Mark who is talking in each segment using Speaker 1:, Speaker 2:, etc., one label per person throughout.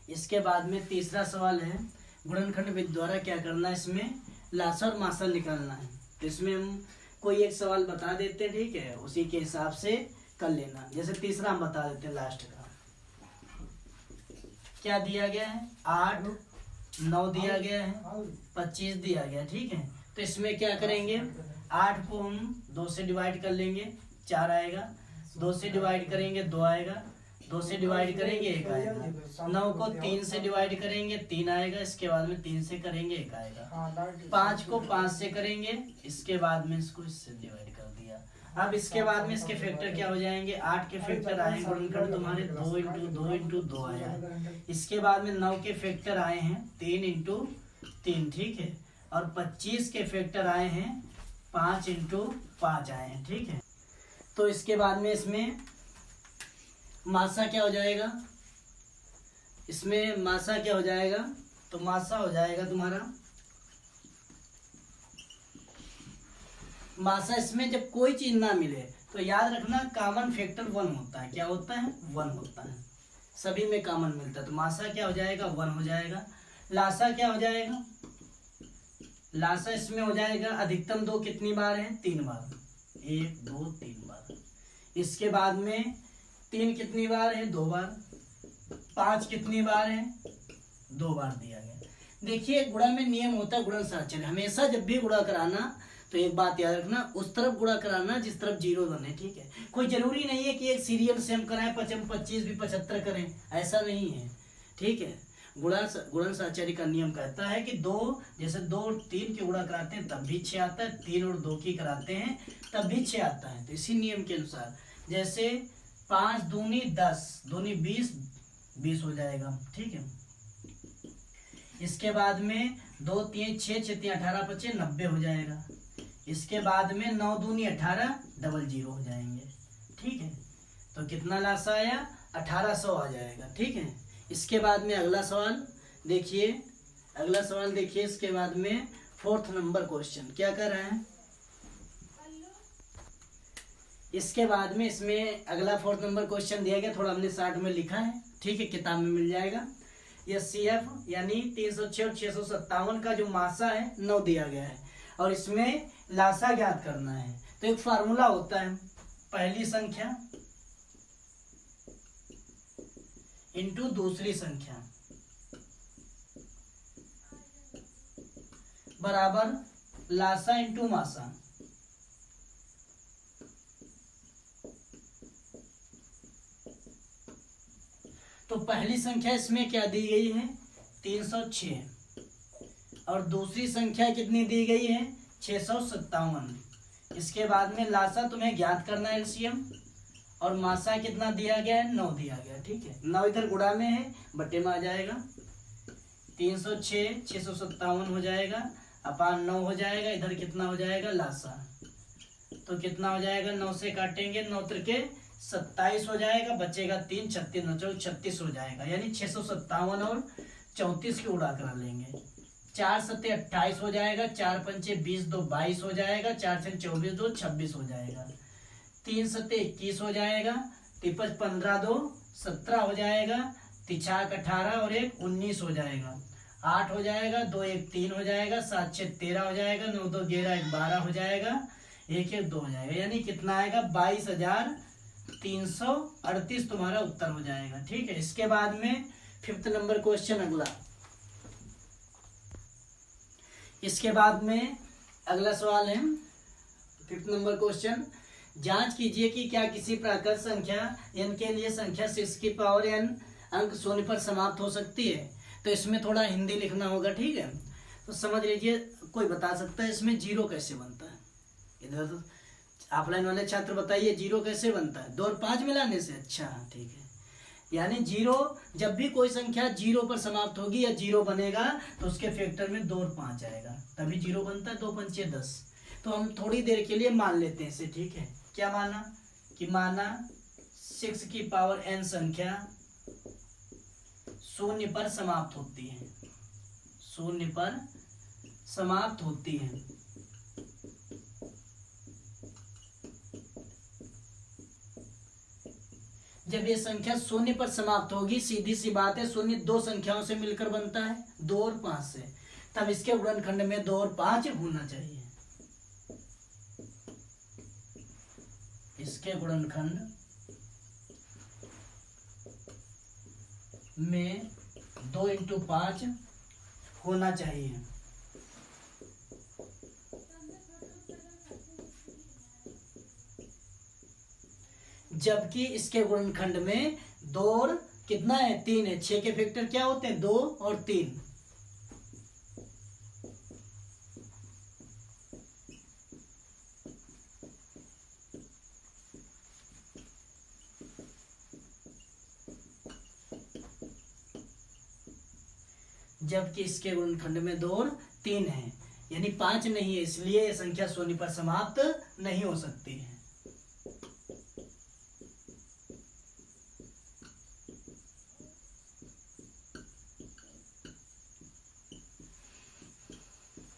Speaker 1: इसके बाद में तीसरा सवाल है गुणनखंड विधि द्वारा क्या करना है, इसमें लासा और मासा निकालना है। तो इसमें हम कोई एक सवाल बता देते हैं, ठीक है, उसी के हिसाब से कर लेना। जैसे तीसरा हम बता देते हैं लास्ट का, क्या दिया गया है 8, 9 दिया गया है, 25 दिया गया, ठीक है। तो इसमें क्या करेंगे, 8 को हम 2 से डिवाइड कर लेंगे 4 आएगा, 2 से डिवाइड करेंगे 2 आएगा, 2 से डिवाइड करेंगे 1 आएगा, 9 को 3 से डिवाइड करेंगे 3 आएगा, इसके बाद में 3 से करेंगे 1 आएगा, 5 को 5 से करेंगे, इसके बाद में इसको इससे डिवाइड कर दिया। अब इसके बाद में इसके फैक्टर क्या हो जाएंगे, 8 के फैक्टर आए गुणनखंड तुम्हारे 2 इंटू 2 इंटू 2 आया। इसके बाद में 9 के फैक्टर आए हैं 3 इंटू 3, ठीक है। और 25 के फैक्टर आए हैं 5 इंटू 5 आए हैं, ठीक है। तो इसके बाद में इसमें मासा क्या हो जाएगा, इसमें मासा क्या हो जाएगा, तो मासा हो जाएगा तुम्हारा मासा। इसमें जब कोई चीज ना मिले तो याद रखना कॉमन फैक्टर 1 होता है। क्या होता है, 1 होता है, सभी में कॉमन मिलता है। तो मासा क्या हो जाएगा, 1 हो जाएगा। लासा क्या हो जाएगा, लासा इसमें हो जाएगा अधिकतम 2 कितनी बार है, 3 बार, 1 2 3 बार। इसके बाद में 3 कितनी बार है, 2 बार। 5 कितनी बार है, 2 बार दिया गया। देखिए गुणा में नियम होता है गुणन साचर्य, हमेशा जब भी गुणा कराना तो एक बात याद रखना, उस तरफ गुणा कराना जिस तरफ 0 बने, ठीक है। कोई जरूरी नहीं है कि एक सीरियल से हम कराएं 25 भी 75 करें, ऐसा नहीं है, ठीक है। गुणन साचर्य का नियम कहता है कि 2 जैसे 2 और 3 के गुणा कराते हैं तब भी 6 आता है, 3 और 2 की कराते हैं तब भी 6 आता है। तो इसी नियम के अनुसार जैसे 5 दूनी 10, दूनी 20, 20 हो जाएगा, ठीक है। इसके बाद में 2 3 6 6 3 18 25 90 हो जाएगा। इसके बाद में 9 दूनी 18 डबल 0 हो जाएंगे, ठीक है। तो कितना लासा आया, 1800 आ जाएगा, ठीक है। इसके बाद में अगला सवाल देखिए, अगला सवाल देखिए। इसके बाद में 4th नंबर क्वेश्चन क्या कर रहे हैं। इसके बाद में इसमें अगला 4th नंबर क्वेश्चन दिया गया, थोड़ा हमने शार्ट में लिखा है, ठीक है, किताब में मिल जाएगा। यह CF यानी 306 और 657 का जो मासा है 9 दिया गया है और इसमें लासा ज्ञात करना है। तो एक फार्मूला होता है, पहली संख्या इंटू दूसरी संख्या बराबर लासा इंटू मासा। तो पहली संख्या इसमें क्या दी गई है, 306 और दूसरी संख्या कितनी दी गई है, 657। इसके बाद में लासा तुम्हें ज्ञात करना है एलसीएम, और मासा कितना दिया गया है, 9 दिया गया, ठीक है। 9 इधर गुणा में है, बटे में आ जाएगा, 306 657 हो जाएगा, अपान 9 हो जाएगा, इधर कितना हो जाएगा लासा। तो कितना हो जाएगा, 9 से काटेंगे 9 त्रिके 27 हो जाएगा, बचेगा 3 36 9 36 हो जाएगा, यानी 657 और 34 की उड़ा करा लेंगे। 4 7 28 हो जाएगा, 4 पंचे 20 2 22 हो जाएगा, 4 6 24 2 26 हो जाएगा, 3 7 21 हो जाएगा, 3 15 2 17 हो जाएगा, 3 18 और 1 19 हो जाएगा, 8 हो जाएगा, 2 1 3 हो जाएगा, 7 6 13 हो जाएगा, 9 2 11 1 12 हो जाएगा, 1 1 2 हो जाएगा, यानी कितना आएगा 22,338 तुम्हारा उत्तर हो जाएगा, ठीक है। इसके बाद में 5th नंबर क्वेश्चन अगला। इसके बाद में अगला सवाल है 5th नंबर क्वेश्चन, जांच कीजिए कि क्या किसी प्राकृत संख्या n के लिए संख्या 6 की पावर n अंक 0 पर समाप्त हो सकती है। तो इसमें थोड़ा हिंदी लिखना होगा, ठीक है। तो समझ लीजिए, कोई बता सकता है इसमें 0 कैसे बनता है, इधर तो ऑफलाइन वाले छात्र बताइए 0 कैसे बनता है, 2 और 5 मिलाने से। अच्छा ठीक है, यानी 0, जब भी कोई संख्या 0 पर समाप्त होगी या 0 बनेगा तो उसके फैक्टर में 2 और 5 आएगा, तभी 0 बनता है। 2 पंचे 10। तो हम थोड़ी देर के लिए मान लेते हैं इसे, ठीक है। क्या माना कि माना 6 की पावर n संख्या 0 पर समाप्त होती है, 0 पर समाप्त होती है। जब ये संख्या शून्य पर समाप्त होगी, सीधी सी बात है, शून्य दो संख्याओं से मिलकर बनता है, 2 और 5 से, तब इसके गुणनखंड में 2 और 5 होना चाहिए। इसके गुणनखंड में 2 × 5 होना चाहिए। जबकि इसके गुणनखंड में 2 और कितना है, 3 है। 6 के फैक्टर क्या होते हैं, 2 और 3। जबकि इसके गुणनखंड में 2 और 3 है, यानी 5 नहीं है, इसलिए यह संख्या शून्य पर समाप्त नहीं हो सकती है।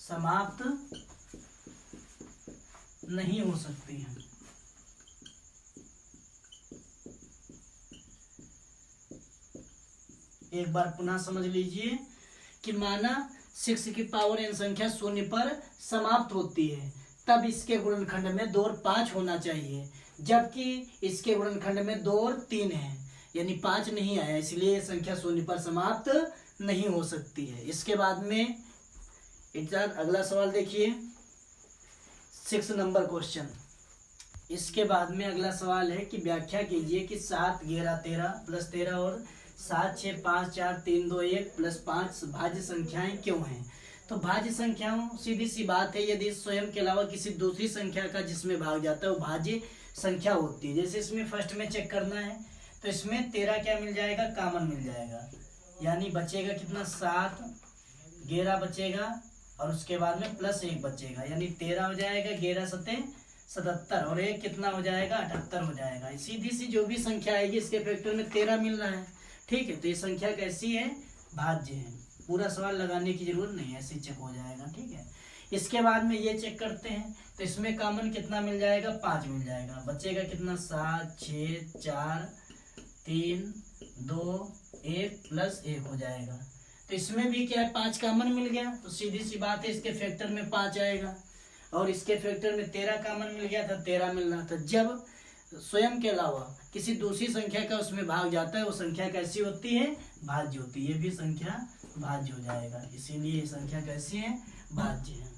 Speaker 1: समाप्त नहीं हो सकती है। एक बार पुनः समझ लीजिए कि माना 6 की पावर n संख्या शून्य पर समाप्त होती है, तब इसके गुणनखंड में 2 और 5 होना चाहिए, जबकि इसके गुणनखंड में 2 और 3 है, यानी 5 नहीं आया, इसलिए संख्या शून्य पर समाप्त नहीं हो सकती है। इसके बाद में इधर अगला सवाल देखिए, 6 नंबर क्वेश्चन। इसके बाद में अगला सवाल है कि व्याख्या कीजिए कि 7, 11, 13 प्लस 13 और 7, 6, 5, 4, 3, 2, 1 प्लस 5 भाज्य संख्याएं क्यों हैं। तो भाज्य संख्याओं, सीधी सी बात है, यदि स्वयं के अलावा किसी दूसरी संख्या का जिसमें भाग जाता है वो भाज्य संख्या होती है। जैसे इसमें फर्स्ट में चेक करना है, तो इसमें 13 क्या मिल जाएगा, कॉमन मिल जाएगा, यानी बचेगा कितना, 7, 11 बचेगा और उसके बाद में प्लस 1 बचेगा, यानी 13 हो जाएगा, 11 सत्ते 77 और 1 कितना हो जाएगा, 78 हो जाएगा। सीधी सी जो भी संख्या आएगी इसके फैक्टर में 13 मिल रहा है, ठीक है। तो ये संख्या कैसी है, भाज्य है। पूरा सवाल लगाने की जरूरत नहीं है, ऐसे चेक हो जाएगा, ठीक है। इसके बाद में ये चेक करते हैं, तो इसमें कॉमन कितना मिल जाएगा, 5 मिल जाएगा, बचेगा कितना, 7, 6, 4, 3, 2, 1 प्लस 1 हो जाएगा। तो इसमें भी क्या है, 5 कॉमन मिल गया, तो सीधी सी बात है इसके फैक्टर में 5 आएगा, और इसके फैक्टर में 13 कॉमन मिल गया था, 13 मिल रहा था। जब स्वयं के अलावा किसी दूसरी संख्या का उसमें भाग जाता है, वो संख्या कैसी होती है, भाज्य होती है। ये भी संख्या भाज्य हो जाएगा, इसीलिए ये संख्या कैसी है, भाज्य है।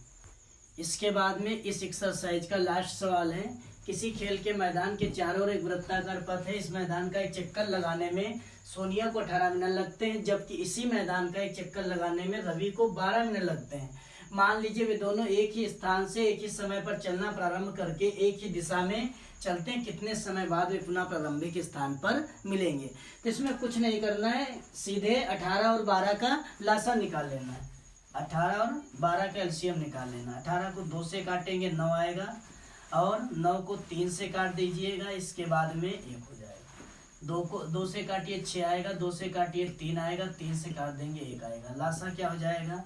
Speaker 1: इसके बाद में इस एक्सरसाइज का लास्ट सवाल है, किसी खेल के मैदान के चारों ओर एक वृत्ताकार पथ है, इस मैदान का एक चक्कर लगाने में सोनिया को 18 मिनट लगते हैं, जबकि इसी मैदान का एक चक्कर लगाने में रवि को 12 मिनट लगते हैं। मान लीजिए वे दोनों एक ही स्थान से एक ही समय पर चलना प्रारंभ करके एक ही दिशा में चलते हैं, कितने समय बाद वे पुनः प्रारंभिक स्थान पर मिलेंगे। तो इसमें कुछ नहीं करना है, सीधे 18 और 12 का लासा निकाल लेना है, 18 और 12 का एलसीएम निकाल लेना। 18 को 2 से काटेंगे 9 आएगा, और 9 को 3 से काट दीजिएगा, इसके बाद में 1 हो जाएगा। 2 को 2 से काटिए 6 आएगा, 2 से काटिए 3 आएगा, 3 से काट देंगे 1 आएगा। लासा क्या हो जाएगा,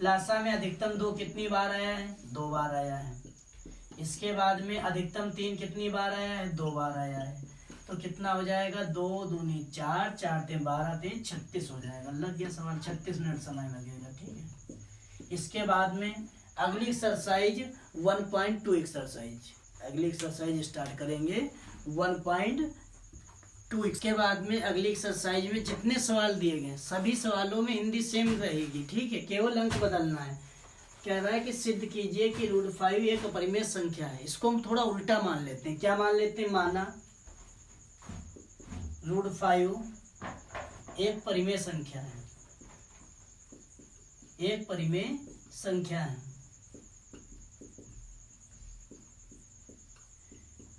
Speaker 1: लासा में अधिकतम 2 कितनी बार आया है, 2 बार आया है। इसके बाद में अधिकतम 3 कितनी बार आया है, 2 बार आया है। तो कितना हो जाएगा, 2 दूनी 4, 4 ते 12 ते 36 हो जाएगा। लग गया सवाल, 36 मिनट समय लगेगा, ठीक है। इसके बाद में अगली एक्सरसाइज 1.2 एक्सरसाइज, अगली एक्सरसाइज स्टार्ट करेंगे 1.2। इसके बाद में अगली एक्सरसाइज में जितने सवाल दिए गए सभी सवालों में हिंदी सेम रहेगी, ठीक है, केवल अंक बदलना है। कह रहा है कि सिद्ध कीजिए कि √5 एक अपरिमेय संख्या है। इसको हम थोड़ा उल्टा मान लेते हैं, क्या मान लेते हैं, माना √5 एक परिमेय संख्या है, एक परिमेय संख्या है।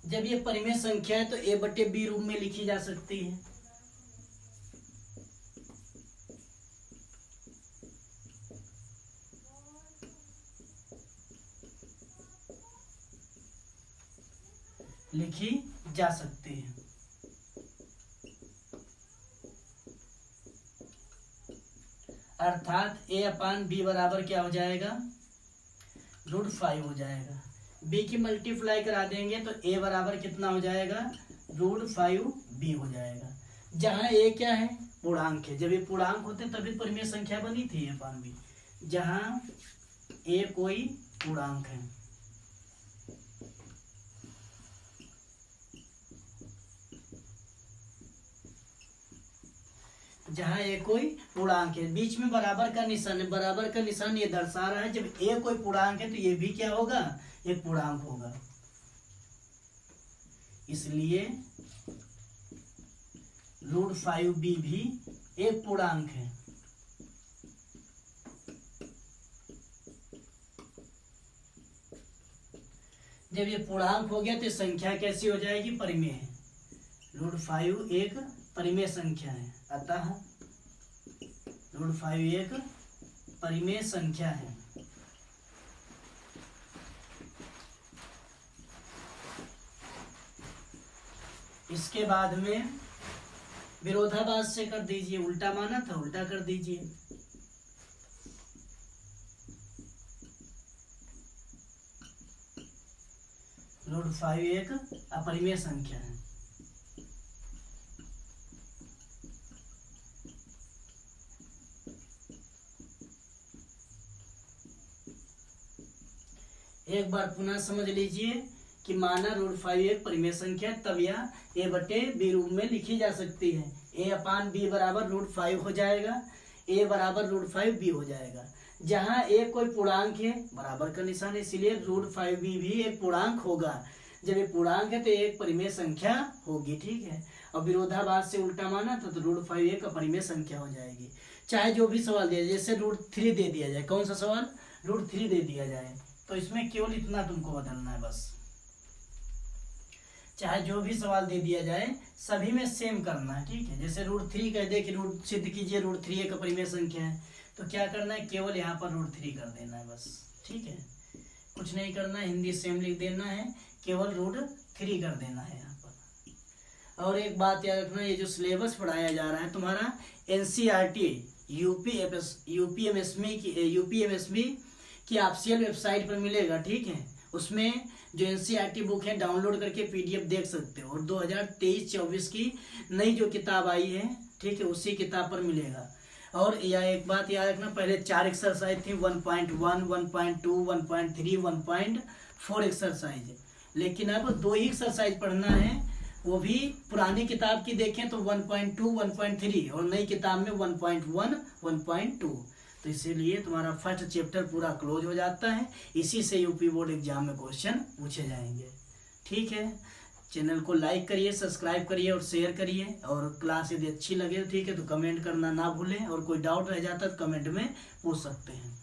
Speaker 1: जब ये परिमेय संख्या है तो a/b रूप में लिखी जा सकती है। लिखी जा सकती है। अर्थात a/b बराबर क्या हो जाएगा, √5 हो जाएगा। b की मल्टीप्लाई करा देंगे तो a बराबर कितना हो जाएगा, √5b बी हो जाएगा। जहाँ ए क्या है, पूर्णांक है, जब ये पूर्णांक होते तभी परिमेय संख्या बनी थी ए अपान बी। जहाँ ए कोई पूर्णांक है, जहाँ ए कोई पूर्णांक है, बीच में बराबर का निशान है, बराबर का निशान ये दर्शा रहा है जब ए कोई पूर्णांक है तो ये भी क्या होगा, एक पूर्णांक होगा। इसलिए √5b भी एक पूर्णांक है। जब ये पूर्णांक हो गया तो संख्या कैसी हो जाएगी, परिमेय है। √5 एक परिमेय संख्या है, अतः √5 एक परिमेय संख्या है। इसके बाद में विरोधाभास से कर दीजिए, उल्टा माना था उल्टा कर दीजिए। √5 एक अपरिमेय संख्या है। एक बार पुनः समझ लीजिए कि माना √5 एक परिमेय संख्या, तब यह ए बटे बी रूप में लिखी जा सकती है। ए अपान बी बराबर √5 हो जाएगा, ए बराबर √5b हो जाएगा। जहाँ ए कोई पूर्णांक है, बराबर का निशान है, इसीलिए √5b भी एक पूर्णांक होगा। जब ये पूर्णांक है तो एक परिमेय संख्या होगी, ठीक है। और विरोधाभास से उल्टा माना तो √5 एक अपरिमेय संख्या हो जाएगी। चाहे जो भी सवाल दिया जाए, जैसे √3 दे दिया जाए, कौन सा सवाल, √3 दे दिया जाए, तो इसमें केवल इतना तुमको बदलना है बस। चाहे जो भी सवाल दे दिया जाए सभी में सेम करना है, ठीक है। जैसे √3 कह दे कि रूट सिद्ध कीजिए √3 एक अपरिमेय संख्या है, तो क्या करना है, केवल यहाँ पर √3 कर देना है बस, ठीक है। कुछ नहीं करना है, हिंदी सेम लिख देना है, केवल √3 कर देना है यहाँ पर। और एक बात याद रखना, ये जो सिलेबस पढ़ाया जा रहा है तुम्हारा NCERT यूपीएमएसएमई की ऑफिशियल वेबसाइट पर मिलेगा, ठीक है। उसमें जो NCERT बुक है डाउनलोड करके PDF देख सकते हो, और 2023-24 की नई जो किताब आई है, ठीक है, उसी किताब पर मिलेगा। और यह एक बात याद रखना, पहले 4 एक्सरसाइज थी, 1.1, 1.2, 1.3, 1.4 एक्सरसाइज, लेकिन अब 2 ही एक्सरसाइज पढ़ना है, वो भी पुरानी किताब की देखें तो 1.2, 1.3, और नई किताब में 1.1, 1.2। तो इसीलिए तुम्हारा फर्स्ट चैप्टर पूरा क्लोज हो जाता है। इसी से यूपी बोर्ड एग्जाम में क्वेश्चन पूछे जाएंगे, ठीक है। चैनल को लाइक करिए, सब्सक्राइब करिए और शेयर करिए। और क्लास यदि अच्छी लगे, ठीक है, तो कमेंट करना ना भूलें। और कोई डाउट रह जाता तो कमेंट में पूछ सकते हैं।